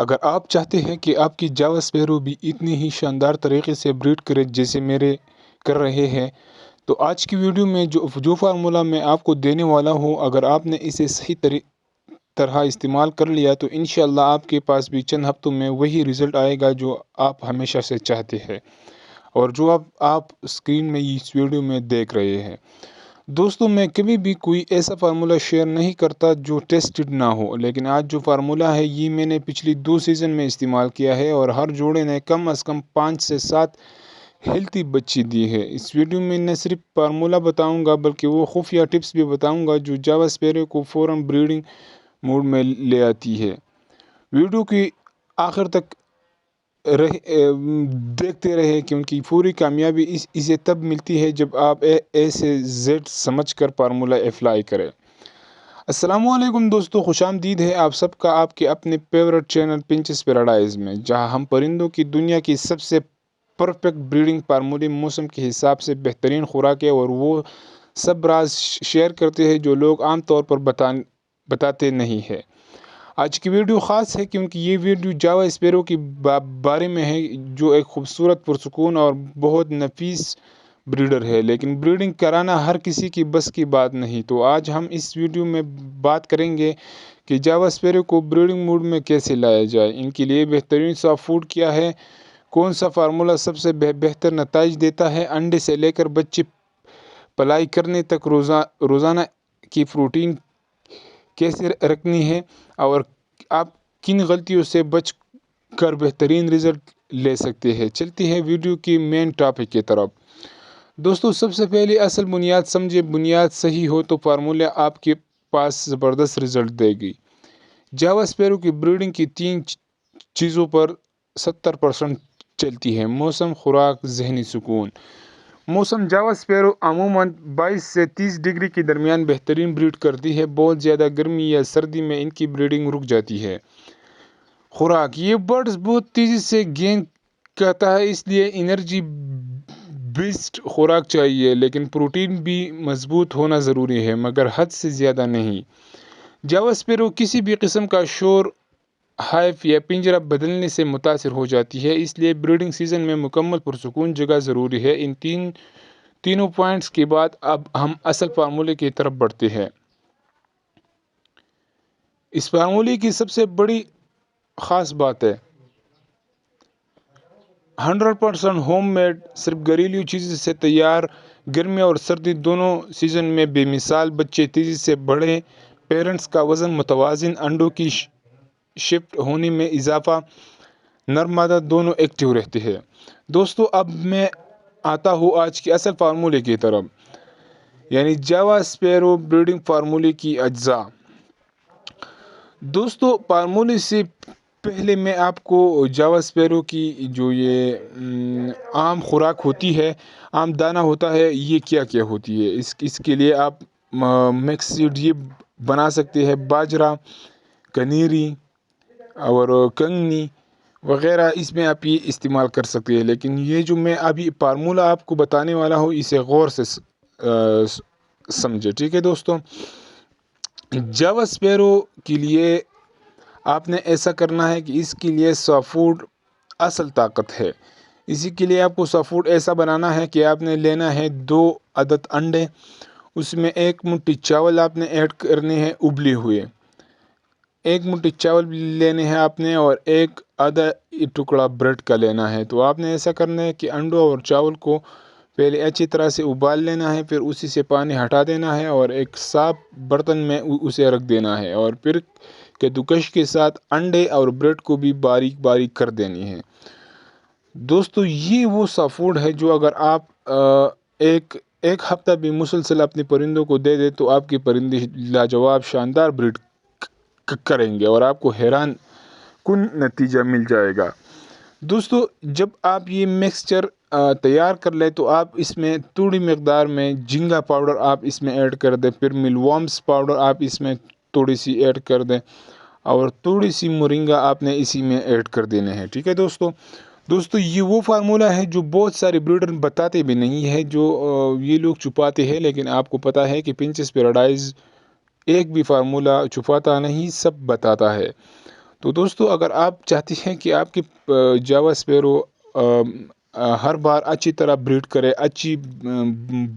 اگر آپ چاہتے ہیں کہ آپ کی جاوا سپیرو بھی اتنی ہی شاندار طریقے سے بریڈ کرے جیسے میرے کر رہے ہیں، تو آج کی ویڈیو میں جو فارمولا میں آپ کو دینے والا ہوں، اگر آپ نے اسے صحیح طرح استعمال کر لیا تو انشاءاللہ آپ کے پاس بھی چند ہفتوں میں وہی رزلٹ آئے گا جو آپ ہمیشہ سے چاہتے ہیں اور جو آپ اسکرین میں اس ویڈیو میں دیکھ رہے ہیں۔ دوستو، میں کبھی بھی کوئی ایسا فارمولا شیئر نہیں کرتا جو ٹیسٹڈ نہ ہو، لیکن آج جو فارمولا ہے یہ میں نے پچھلی 2 سیزن میں استعمال کیا ہے اور ہر جوڑے نے کم از کم 5 سے 7 ہیلتھی بچی دی ہے۔ اس ویڈیو میں نہ صرف فارمولا بتاؤں گا بلکہ وہ خفیہ ٹپس بھی بتاؤں گا جو جاوا سپیرو کو فوراً بریڈنگ موڈ میں لے آتی ہے۔ ویڈیو کی آخر تک دیکھتے رہے کیونکہ پوری کامیابی اسے تب ملتی ہے جب آپ اے سے زیڈ سمجھ کر فارمولا اپلائی کریں۔ السلام علیکم دوستو، خوش آمدید ہے آپ سب کا آپ کے اپنے فیورٹ چینل پنچز پیراڈائز میں، جہاں ہم پرندوں کی دنیا کی سب سے پرفیکٹ بریڈنگ فارمولے، موسم کے حساب سے بہترین خوراکیں اور وہ سب راز شیئر کرتے ہیں جو لوگ عام طور پر بتاتے نہیں ہیں۔ آج کی ویڈیو خاص ہے کیونکہ یہ ویڈیو جاوا سپیرو کے بارے میں ہے، جو ایک خوبصورت، پرسکون اور بہت نفیس بریڈر ہے، لیکن بریڈنگ کرانا ہر کسی کی بس کی بات نہیں۔ تو آج ہم اس ویڈیو میں بات کریں گے کہ جاوا سپیرو کو بریڈنگ موڈ میں کیسے لایا جائے، ان کے لیے بہترین سافٹ فوڈ کیا ہے، کون سا فارمولا سب سے بہتر نتائج دیتا ہے، انڈے سے لے کر بچے پلائی کرنے تک روزانہ کی پروٹین کیسے رکھنی ہے، اور آپ کن غلطیوں سے بچ کر بہترین رزلٹ لے سکتے ہیں۔ چلتے ہیں ویڈیو کی مین ٹاپک کی طرف۔ دوستو، سب سے پہلے اصل بنیاد سمجھے۔ بنیاد صحیح ہو تو فارمولا آپ کے پاس زبردست رزلٹ دے گی۔ جاوا سپیرو کی بریڈنگ کی 3 چیزوں پر 70% چلتی ہے: موسم، خوراک، ذہنی سکون۔ موسم: جاوا سپیرو عموماً 22 سے 30 ڈگری کے درمیان بہترین بریڈ کرتی ہے۔ بہت زیادہ گرمی یا سردی میں ان کی بریڈنگ رک جاتی ہے۔ خوراک: یہ برڈز بہت تیزی سے گین کرتا ہے، اس لیے انرجی بیسڈ خوراک چاہیے، لیکن پروٹین بھی مضبوط ہونا ضروری ہے، مگر حد سے زیادہ نہیں۔ جاوا سپیرو کسی بھی قسم کا شور، ہائف یا پنجرہ بدلنے سے متاثر ہو جاتی ہے، اس لیے بریڈنگ سیزن میں مکمل پرسکون جگہ ضروری ہے۔ ان تینوں پوائنٹس کے بعد اب ہم اصل فارمولے کی طرف بڑھتے ہیں۔ اس فارمولے کی سب سے بڑی خاص بات ہے 100% ہوم میڈ، صرف گھریلو چیزوں سے تیار۔ گرمی اور سردی دونوں سیزن میں بے مثال بچے تیزی سے بڑھیں، پیرنٹس کا وزن متوازن، انڈوں کی شفٹ ہونے میں اضافہ، نر مادہ دونوں ایکٹیو رہتے ہیں۔ دوستو، اب میں آتا ہوں آج کے اصل فارمولے کی طرف، یعنی جاوا سپیرو بریڈنگ فارمولے کی اجزاء۔ دوستو، فارمولے سے پہلے میں آپ کو جاوا سپیرو کی جو یہ عام خوراک ہوتی ہے، عام دانہ ہوتا ہے، یہ کیا کیا ہوتی ہے۔ اس کے لیے آپ مکس سیڈ یہ بنا سکتے ہیں، باجرہ، کنیری اور کنگنی وغیرہ، اس میں آپ یہ استعمال کر سکتے ہیں۔ لیکن یہ جو میں ابھی فارمولا آپ کو بتانے والا ہوں، اسے غور سے سمجھے، ٹھیک ہے دوستو۔ جاوا سپیرو کے لیے آپ نے ایسا کرنا ہے کہ اس کے لیے سافٹ فوڈ اصل طاقت ہے۔ اسی کے لیے آپ کو سافٹ فوڈ ایسا بنانا ہے کہ آپ نے لینا ہے 2 عدد انڈے، اس میں 1 مٹھی چاول آپ نے ایڈ کرنے ہیں ابلے ہوئے، 1 مٹھی چاول لینے ہیں آپ نے، اور 1 آدھا ٹکڑا بریڈ کا لینا ہے۔ تو آپ نے ایسا کرنا ہے کہ انڈوں اور چاول کو پہلے اچھی طرح سے ابال لینا ہے، پھر اسی سے پانی ہٹا دینا ہے اور ایک صاف برتن میں اسے رکھ دینا ہے، اور پھر کدوکش کے ساتھ انڈے اور بریڈ کو بھی باریک باریک کر دینی ہے۔ دوستو، یہ وہ سافٹ فوڈ ہے جو اگر آپ ایک ہفتہ بھی مسلسل اپنے پرندوں کو دے دے تو آپ کے پرندے لاجواب شاندار بریڈ کریں گے اور آپ کو حیران کن نتیجہ مل جائے گا۔ دوستو، جب آپ یہ مکسچر تیار کر لیں تو آپ اس میں تھوڑی مقدار میں جھینگا پاؤڈر آپ اس میں ایڈ کر دیں، پھر مل وارمز پاؤڈر آپ اس میں تھوڑی سی ایڈ کر دیں، اور تھوڑی سی مورنگا آپ نے اسی میں ایڈ کر دینے ہیں، ٹھیک ہے دوستو۔ یہ وہ فارمولہ ہے جو بہت سارے بریڈر بتاتے بھی نہیں ہے، جو یہ لوگ چھپاتے ہیں، لیکن آپ کو پتا ہے کہ پنچز پیراڈائز ایک بھی فارمولہ چھپاتا نہیں، سب بتاتا ہے۔ تو دوستو اگر آپ چاہتے ہیں کہ آپ کی جاوا اسپیرو ہر بار اچھی طرح بریڈ کرے، اچھی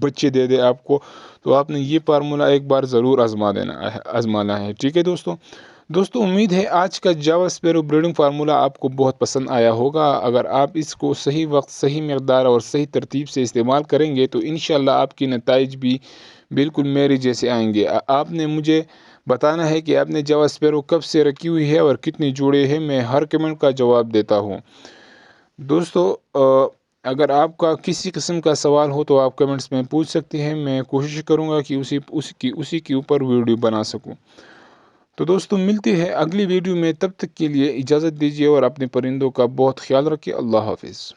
بچے دے دے آپ کو، تو آپ نے یہ فارمولا ایک بار ضرور آزمانا ہے، ٹھیک ہے دوستو امید ہے آج کا جاوا اسپیرو بریڈنگ فارمولا آپ کو بہت پسند آیا ہوگا۔ اگر آپ اس کو صحیح وقت، صحیح مقدار اور صحیح ترتیب سے استعمال کریں گے تو انشاءاللہ آپ کی نتائج بھی بالکل میرے جیسے آئیں گے۔ آپ نے مجھے بتانا ہے کہ آپ نے جاوا اسپیرو کب سے رکھی ہوئی ہے اور کتنے جوڑے ہیں، میں ہر کمنٹ کا جواب دیتا ہوں۔ دوستو اگر آپ کا کسی قسم کا سوال ہو تو آپ کمنٹس میں پوچھ سکتے ہیں، میں کوشش کروں گا کہ اسی کے اوپر ویڈیو بنا سکوں۔ تو دوستو ملتے ہیں اگلی ویڈیو میں، تب تک کے لیے اجازت دیجیے اور اپنے پرندوں کا بہت خیال رکھیے۔ اللہ حافظ۔